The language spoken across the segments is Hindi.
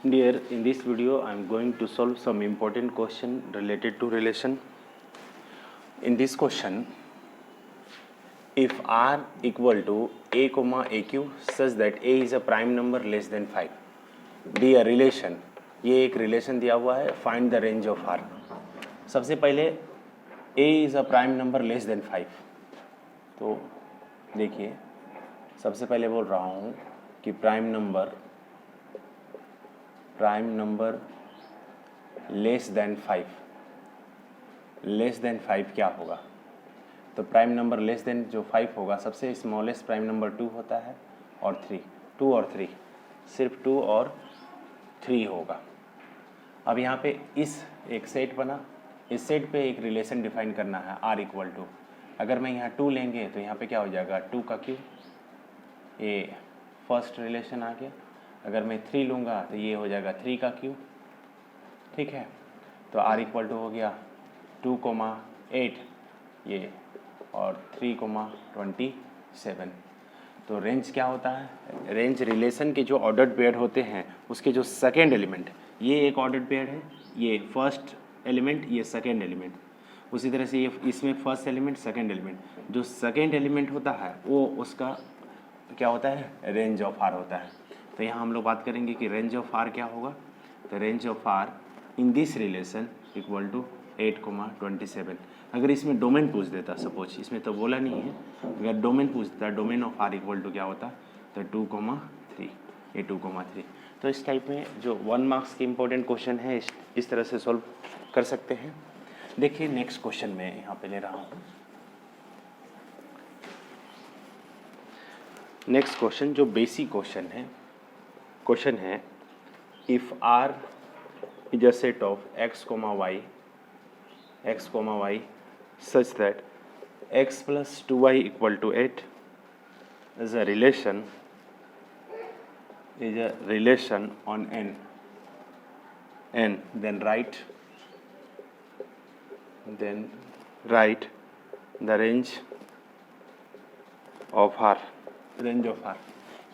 Dear, in this video I am going to solve some important question related to relation. In this question, if R equal to a comma aq such that a is a prime number less than 5, the a relation, ये एक रिलेशन दिया हुआ है, find the range of R. सबसे पहले a is a prime number less than 5. तो देखिए, सबसे पहले बोल रहा हूँ कि प्राइम नंबर लेस देन 5 क्या होगा. तो प्राइम नंबर लेस देन जो 5 होगा, सबसे स्मॉलेस्ट प्राइम नंबर 2 होता है और 3, 2 और 3, सिर्फ 2 और 3 होगा. अब यहाँ पे इस एक सेट बना, इस सेट पे एक रिलेशन डिफाइन करना है R इक्वल टू. अगर मैं यहाँ 2 लेंगे तो यहाँ पे क्या हो जाएगा 2 का क्यूब, ये फर्स्ट रिलेशन आ गया. अगर मैं 3 लूँगा तो ये हो जाएगा 3 का क्यूब. ठीक है, तो R इक्वल टू हो गया 2,8 ये और 3,27. तो रेंज क्या होता है, रेंज रिलेशन के जो ऑर्डर्ड पेयर होते हैं उसके जो सेकेंड एलिमेंट, ये एक ऑर्डर्ड पेयर है, ये फर्स्ट एलिमेंट, ये सेकेंड एलिमेंट. उसी तरह से ये इसमें फर्स्ट एलिमेंट सेकेंड एलिमेंट, जो सेकेंड एलिमेंट होता है वो उसका क्या होता है, रेंज ऑफ आर होता है. तो यहाँ हम लोग बात करेंगे कि रेंज ऑफ आर क्या होगा. तो range of R in this relation equal to 8,27. अगर इसमें डोमेन पूछ देता, सपोज इसमें तो बोला नहीं है, अगर डोमेन पूछता, domain of R equal to क्या होता, तो 2,3, ये 2,3. तो इस टाइप में जो 1 मार्क्स के इंपॉर्टेंट क्वेश्चन है इस तरह से सॉल्व कर सकते हैं. देखिए नेक्स्ट क्वेश्चन मैं यहाँ पे ले रहा हूँ. नेक्स्ट क्वेश्चन जो बेसिक क्वेश्चन है if R is a set of x, y such that x plus 2y equal to 8 is a relation on n, then write the range of R.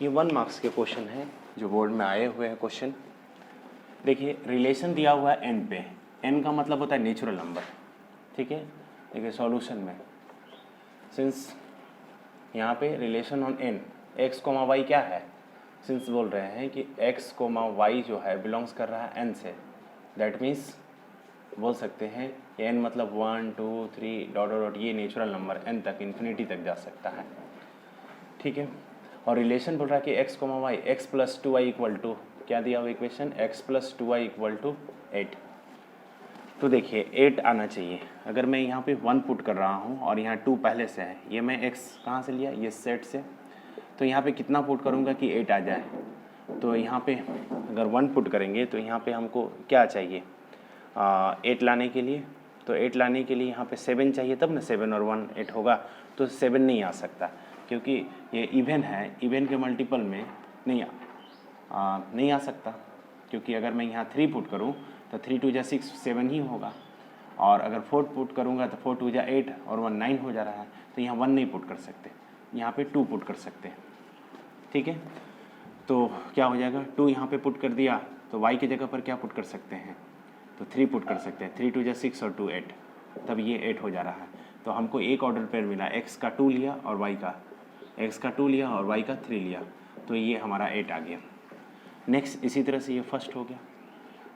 ये 1 मार्क्स के क्वेश्चन है जो बोर्ड में आए हुए हैं क्वेश्चन. देखिए रिलेशन दिया हुआ है n पे, n का मतलब होता है नेचुरल नंबर. ठीक है, देखिए सॉल्यूशन में सिंस यहाँ पे relation on n, x, y क्या है, सिंस बोल रहे हैं कि x, y जो है बिलोंग्स कर रहा है n से, दैट मीन्स बोल सकते हैं कि n मतलब 1, 2, 3 डॉट डॉट, ये नेचुरल नंबर n तक इन्फिनिटी तक जा सकता है. ठीक है, और रिलेशन बोल रहा है कि x, y, x plus 2y equal to क्या दिया हुआ equation, x plus 2y equal to 8. तो देखिए 8 आना चाहिए. अगर मैं यहाँ पे 1 पुट कर रहा हूँ और यहाँ 2 पहले से है, ये मैं x कहाँ से लिया, ये सेट से, तो यहाँ पे कितना पुट करूँगा कि 8 आ जाए. तो यहाँ पे अगर 1 पुट करेंगे तो यहाँ पे हमको क्या चाहिए 8 लाने के लिए. तो 8 लाने के लिए यहाँ पे 7 चाहिए, तब ना 7 और 1 8 होगा. तो 7 नहीं आ सकता क्योंकि ये इवन है, इवन के मल्टीपल में नहीं आ सकता. क्योंकि अगर मैं यहाँ 3 पुट करूँ तो 3 2 जा 6, 7 ही होगा. और अगर 4 पुट करूँगा तो 4 2 जा 8 और 1 9 हो जा रहा है. तो यहाँ 1 नहीं पुट कर सकते, यहाँ पे 2 पुट कर सकते हैं. ठीक है, तो क्या हो जाएगा, 2 यहाँ पे पुट कर दिया तो y की जगह पर क्या पुट कर सकते हैं, तो 3 पुट कर सकते हैं. 3 2 जा 6 और 2 8, तब ये 8 हो जा रहा है. तो हमको एक ऑर्डर पेयर मिला, x का 2 लिया और y का, x का 2 लिया और y का 3 लिया, तो ये हमारा 8 आ गया. नेक्स्ट इसी तरह से ये फर्स्ट हो गया.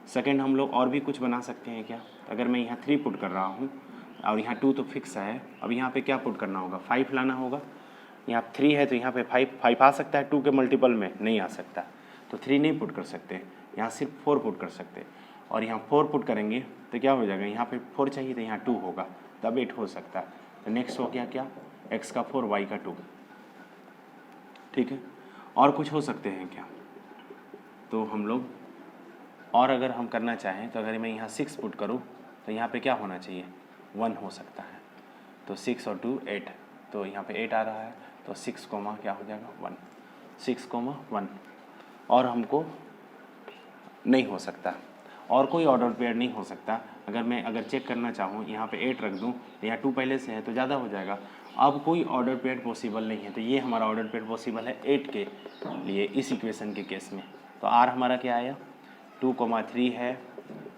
सेकंड हम लोग और भी कुछ बना सकते हैं क्या. अगर मैं यहाँ 3 पुट कर रहा हूँ और यहाँ 2 तो फिक्स है, अब यहाँ पे क्या पुट करना होगा, 5 लाना होगा. यहाँ 3 है तो यहाँ पे 5 आ सकता है, 2 के मल्टीपल में नहीं आ सकता. तो 3 नहीं पुट कर सकते, यहाँ सिर्फ 4 पुट कर सकते. और यहाँ 4 पुट करेंगे तो क्या हो जाएगा, यहाँ पे 4 चाहिए तो यहाँ 2 होगा, तब 8 हो सकता है. तो नेक्स्ट हो गया क्या, x का 4 y का 2. ठीक है, और कुछ हो सकते हैं क्या, तो हम लोग और अगर हम करना चाहें तो अगर मैं यहाँ 6 पुट करूँ तो यहाँ पे क्या होना चाहिए, 1 हो सकता है. तो 6 और 2 8, तो यहाँ पे 8 आ रहा है. तो 6 कोमा क्या हो जाएगा 1, 6,1. और हमको नहीं हो सकता, और कोई ऑर्डर पेयर नहीं हो सकता. अगर चेक करना चाहूँ, यहाँ पे 8 रख दूँ तो यहाँ 2 पहले से है तो ज़्यादा हो जाएगा. अब कोई ऑर्डर पेयर पॉसिबल नहीं है, तो ये हमारा ऑर्डर पेयर पॉसिबल है 8 के लिए इस इक्वेशन के केस में. तो आर हमारा क्या आया, 2,3 है,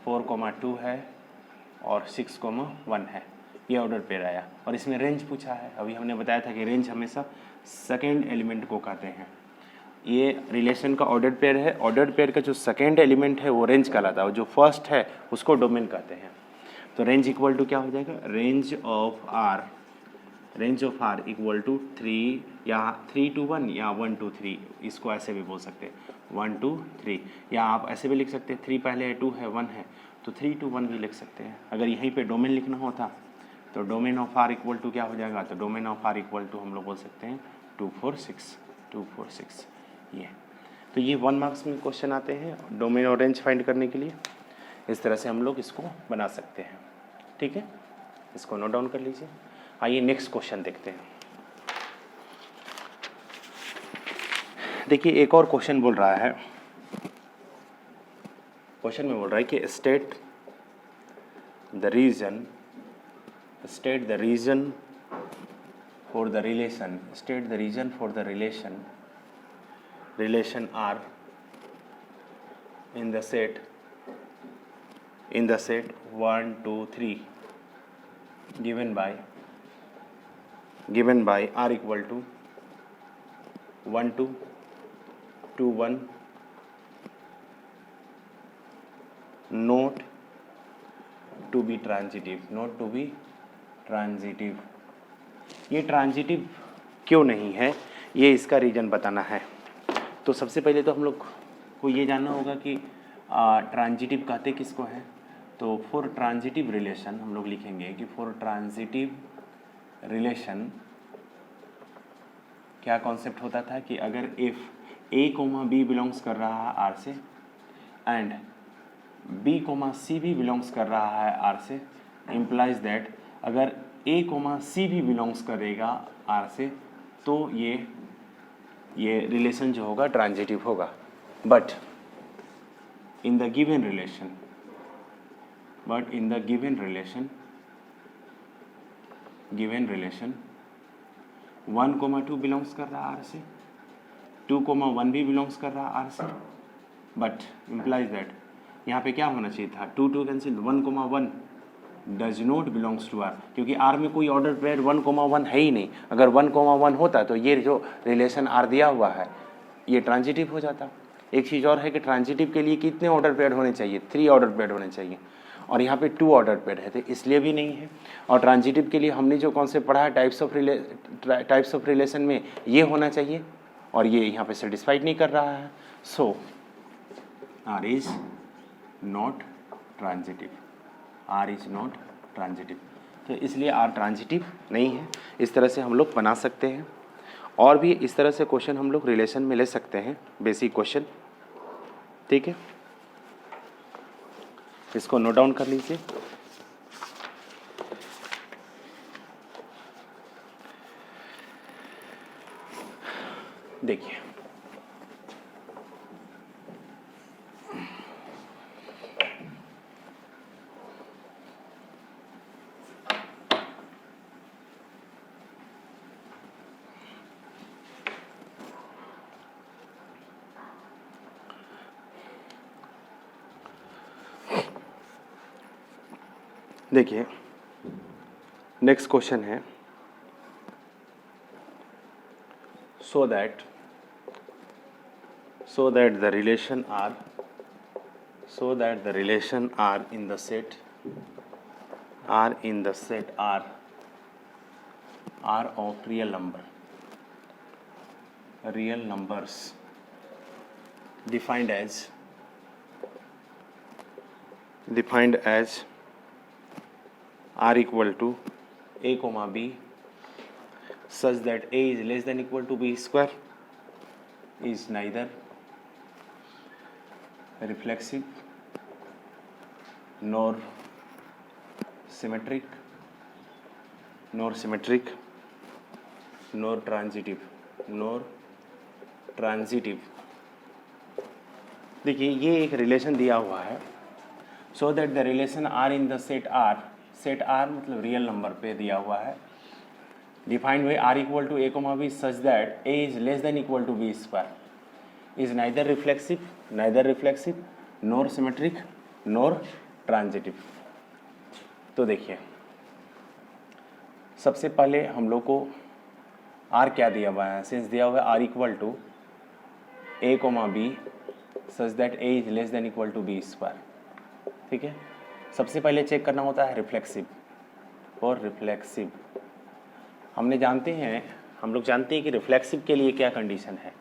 4,2 है और 6,1 है। ये ऑर्डर पेयर आया और इसमें रेंज पूछा है। अभी हमने बताया था कि रेंज हमेशा सेकेंड एलिमेंट को कहते हैं। ये रिलेशन का ऑर्डर पेयर है। ऑर्डर पेयर का जो सेकेंड एलिमेंट है वो रेंज कहलाता है और जो फर्स्ट है उसको डोमेन कहते हैं। तो रेंज इक्वल टू क्या हो जाएगा, range of R equal to 3 या 3 to 1 या 1 to 3, इसको ऐसे भी बोल सकते हैं 1 to 3, या आप ऐसे भी लिख सकते हैं 3 पहले है 2 है 1 है तो 3 to 1 भी लिख सकते हैं। अगर यहीं पे डोमेन लिखना होता तो domain of R equal to क्या हो जाएगा, तो domain of R equal to हम लोग बोल सकते हैं 246 ये। तो ये 1 मार्क्स में क्वेश्चन आते हैं डोमेन और रेंज फाइंड करने के लिए। इस तरह से हम लोग इसको बना सकते हैं। ठीक है, इसको नोट डाउन कर लीजिए। आइए नेक्स्ट क्वेश्चन देखते हैं। देखिए एक और क्वेश्चन बोल रहा है, क्वेश्चन में बोल रहा है कि state the reason for the relation R in the set 1 2 3 given by R equal to 1 2 2 1 not to be transitive. ये ट्रांजिटिव क्यों नहीं है, ये इसका रीज़न बताना है। तो सबसे पहले तो हम लोग को ये जानना होगा कि ट्रांजिटिव कहते किसको हैं। तो फॉर ट्रांजिटिव रिलेशन हम लोग लिखेंगे कि फॉर ट्रांजिटिव रिलेशन क्या कॉन्सेप्ट होता था कि अगर इफ़ A, B बिलोंग्स कर रहा है R से एंड B, C भी बिलोंग्स कर रहा है R से, इम्प्लाइज दैट अगर A, C भी बिलोंग्स करेगा R से तो ये रिलेशन जो होगा ट्रांजिटिव होगा। But in the given relation 1, 2 belongs कर रहा है R से, 2, 1 भी बिलोंग्स कर रहा है R से, बट इम्प्लाइज दैट यहाँ पे क्या होना चाहिए था, 2 2 cancel, 1, 1 does not belongs to R, क्योंकि आर में कोई ऑर्डर पेयर 1, 1 है ही नहीं। अगर 1, 1 होता तो ये जो रिलेशन आर दिया हुआ है ये ट्रांजिटिव हो जाता। एक चीज़ और है कि ट्रांजिटिव के लिए कितने ऑर्डर पेयर होने चाहिए, 3 ऑर्डर पेयर होने चाहिए और यहाँ पे 2 ऑर्डर पेयर है, तो इसलिए भी नहीं है। और ट्रांजिटिव के लिए हमने जो कॉन्सेप्ट पढ़ा है टाइप्स ऑफ रिलेशन में ये होना चाहिए और ये यहाँ पे सेटिस्फाइड नहीं कर रहा है। So R is not transitive, R is not transitive, तो इसलिए आर ट्रांजिटिव नहीं है। इस तरह से हम लोग बना सकते हैं और भी इस तरह से क्वेश्चन हम लोग रिलेशन में ले सकते हैं, बेसिक क्वेश्चन। ठीक है, इसको नोट डाउन कर लीजिए। देखिए देखिए नेक्स्ट क्वेश्चन है, so that the relation R in the set R of real numbers defined as R equal to A, B such that A is less than equal to B square is neither reflexive nor symmetric nor transitive। देखिए ये एक रिलेशन दिया हुआ है, so that the relation R in the set R मतलब रियल नंबर पे दिया हुआ है, defined by R equal to a comma b such that a is less than equal to B square, is neither reflexive nor symmetric, nor transitive. तो देखिए सबसे पहले हम लोग को आर क्या दिया हुआ है, सिंस दिया हुआ है R equal to a comma b such that a is less than equal to B square. ठीक है, सबसे पहले चेक करना होता है रिफ्लेक्सिव और रिफ्लेक्सिव। हम लोग जानते हैं कि रिफ्लेक्सिव के लिए क्या कंडीशन है।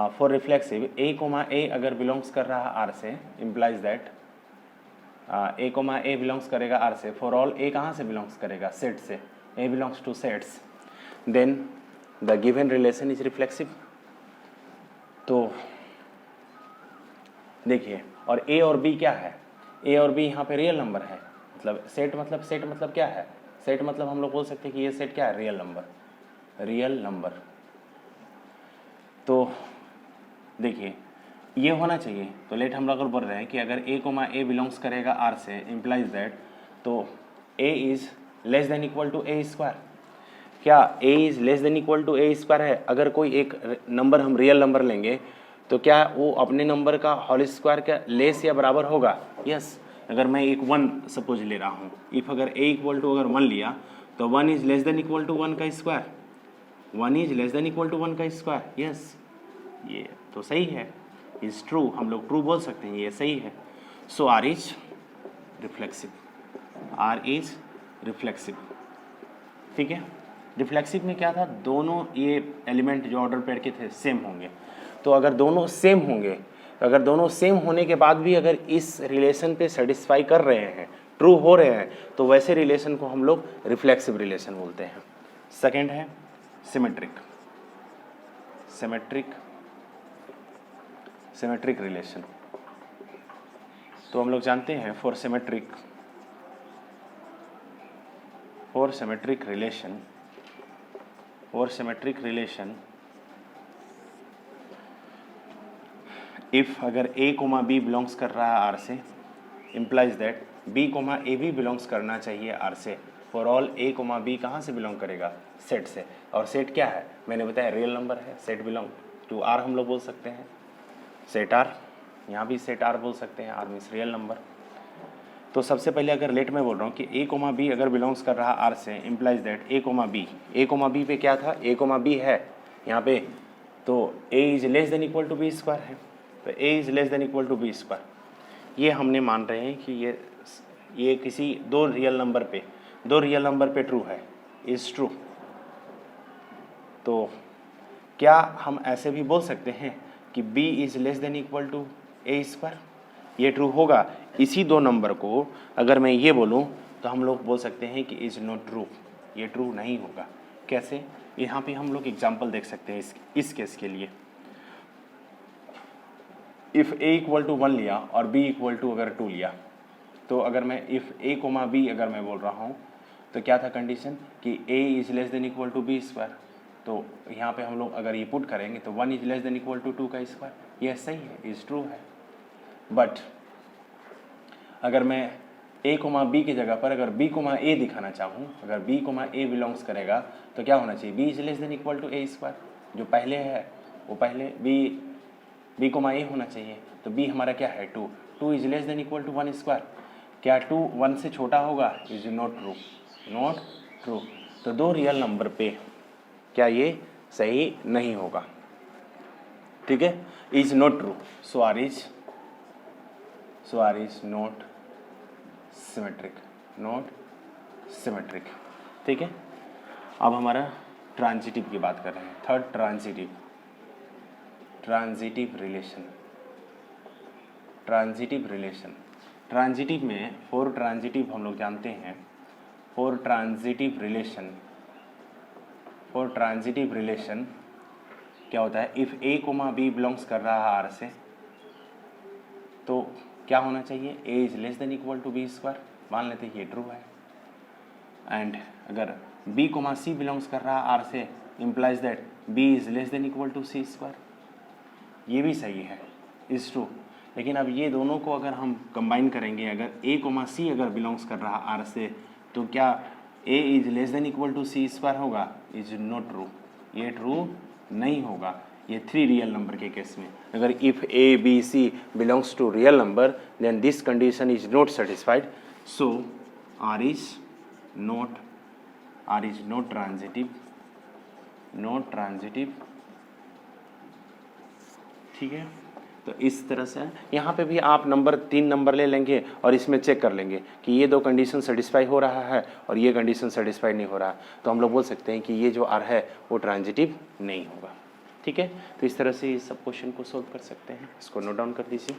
For reflexive A comma A अगर बिलोंग्स कर रहा है आर से, implies that A comma A belongs करेगा आर से, फॉर ऑल ए कहाँ से बिलोंग्स करेगा, सेट से, A belongs to sets, then the given relation is reflexive. तो देखिए, और ए और बी क्या है, ए और बी यहाँ पे रियल नंबर है, मतलब सेट मतलब क्या है, सेट मतलब हम लोग बोल सकते हैं कि ये सेट क्या है, रियल नंबर। तो देखिए ये होना चाहिए। तो लेट हम लोग अगर बोल रहे हैं कि अगर ए कोमा ए बिलोंग्स करेगा आर से, इम्प्लाइज दैट तो A is less than equal to A square. क्या A is less than equal to A square है? अगर कोई एक नंबर हम रियल नंबर लेंगे तो क्या वो अपने नंबर का होल स्क्वायर का लेस या बराबर होगा? यस। अगर मैं एक 1 सपोज ले रहा हूँ, इफ अगर ए इक्वल टू अगर 1 लिया तो 1 is less than equal to 1 का square, 1 is less than equal to 1 का स्क्वायर। यस, ये तो सही है, इज ट्रू, हम लोग ट्रू बोल सकते हैं, ये सही है। So R is reflexive, R is reflexive. ठीक है, रिफ्लेक्सिव में क्या था, दोनों ये एलिमेंट जो ऑर्डर पेयर के थे सेम होंगे। तो अगर दोनों सेम होंगे, अगर दोनों सेम होने के बाद भी अगर इस रिलेशन पे सेटिस्फाई कर रहे हैं, ट्रू हो रहे हैं, तो वैसे रिलेशन को हम लोग रिफ्लेक्सिव रिलेशन बोलते हैं। सेकंड है सिमेट्रिक रिलेशन। तो हम लोग जानते हैं फॉर सिमेट्रिक रिलेशन इफ अगर ए कोमा बी बिलोंग्स कर रहा है आर से, implies that b comma a भी बिलोंग्स करना चाहिए आर से, for all a comma b कहाँ से बिलोंग करेगा, सेट से। और सेट क्या है, मैंने बताया रियल नंबर है, सेट बिलोंग टू आर हम लोग बोल सकते हैं, सेट आर, यहाँ भी सेट आर बोल सकते हैं, आर मीन्स रियल नंबर। तो सबसे पहले अगर लेट में बोल रहा हूँ कि ए कोमा बी अगर बिलोंग्स कर रहा आर से, implies that A comma b पे क्या था, ए कोमा बी है यहाँ पे, तो A is less than equal to B square है, तो A is less than equal to B square. ये हमने मान रहे हैं कि ये किसी दो रियल नंबर पे ट्रू है, इज ट्रू। तो क्या हम ऐसे भी बोल सकते हैं कि b is less than equal to A square, ये ट्रू होगा। इसी दो नंबर को अगर मैं ये बोलूं तो हम लोग बोल सकते हैं कि इज नॉट ट्रू, ये ट्रू नहीं होगा। कैसे, यहाँ पे हम लोग एग्जांपल देख सकते हैं इस केस के लिए। इफ़ a इक्वल टू 1 लिया और b इक्वल टू अगर 2 लिया, तो अगर मैं इफ़ a कोमा b अगर मैं बोल रहा हूँ तो क्या था कंडीशन कि a is less than equal to B square. तो यहाँ पे हम लोग अगर ये पुट करेंगे तो 1 is less than equal to 2 का स्क्वायर, यह सही है, इज ट्रू है। बट अगर मैं a कोमा b की जगह पर अगर b कोमा a दिखाना चाहूँ, अगर b कोमा a बिलोंग्स करेगा तो क्या होना चाहिए, b is less than equal to a square, जो पहले है वो पहले b कोमा a होना चाहिए। तो b हमारा क्या है 2 is less than equal to 1 square, क्या 2 1 से छोटा होगा, इज नॉट ट्रू। तो दो रियल नंबर पे क्या ये सही नहीं होगा, ठीक है, is not true. So R is not symmetric, ठीक है। अब हमारा ट्रांजिटिव की बात कर रहे हैं, थर्ड ट्रांजिटिव रिलेशन। ट्रांजिटिव में फोर ट्रांजिटिव हम लोग जानते हैं। फोर ट्रांजिटिव रिलेशन क्या होता है, if A comma B belongs कर रहा है आर से, तो क्या होना चाहिए, A is less than equal to B square, मान लेते हैं ये ट्रू है। एंड अगर बी कोमा सी बिलोंग्स कर रहा है आर से, implies that b is less than equal to C square, ये भी सही है, इज ट्रू। लेकिन अब ये दोनों को अगर हम कंबाइन करेंगे, अगर ए कोमा सी अगर बिलोंग्स कर रहा आर से, तो क्या A is less than equal to C square होगा, इज नॉट ट्रू, ये ट्रू नहीं होगा। ये 3 रियल नंबर के केस में अगर if a b c belongs to real number then this condition is not satisfied, so R is not transitive, ठीक है। तो इस तरह से यहाँ पे भी आप 3 नंबर ले लेंगे और इसमें चेक कर लेंगे कि ये 2 कंडीशन सेटिस्फाई हो रहा है और ये कंडीशन सेटिस्फाई नहीं हो रहा, तो हम लोग बोल सकते हैं कि ये जो आर है वो ट्रांजिटिव नहीं होगा, ठीक है। तो इस तरह से इस सब क्वेश्चन को सोल्व कर सकते हैं। इसको नोट डाउन कर दीजिए।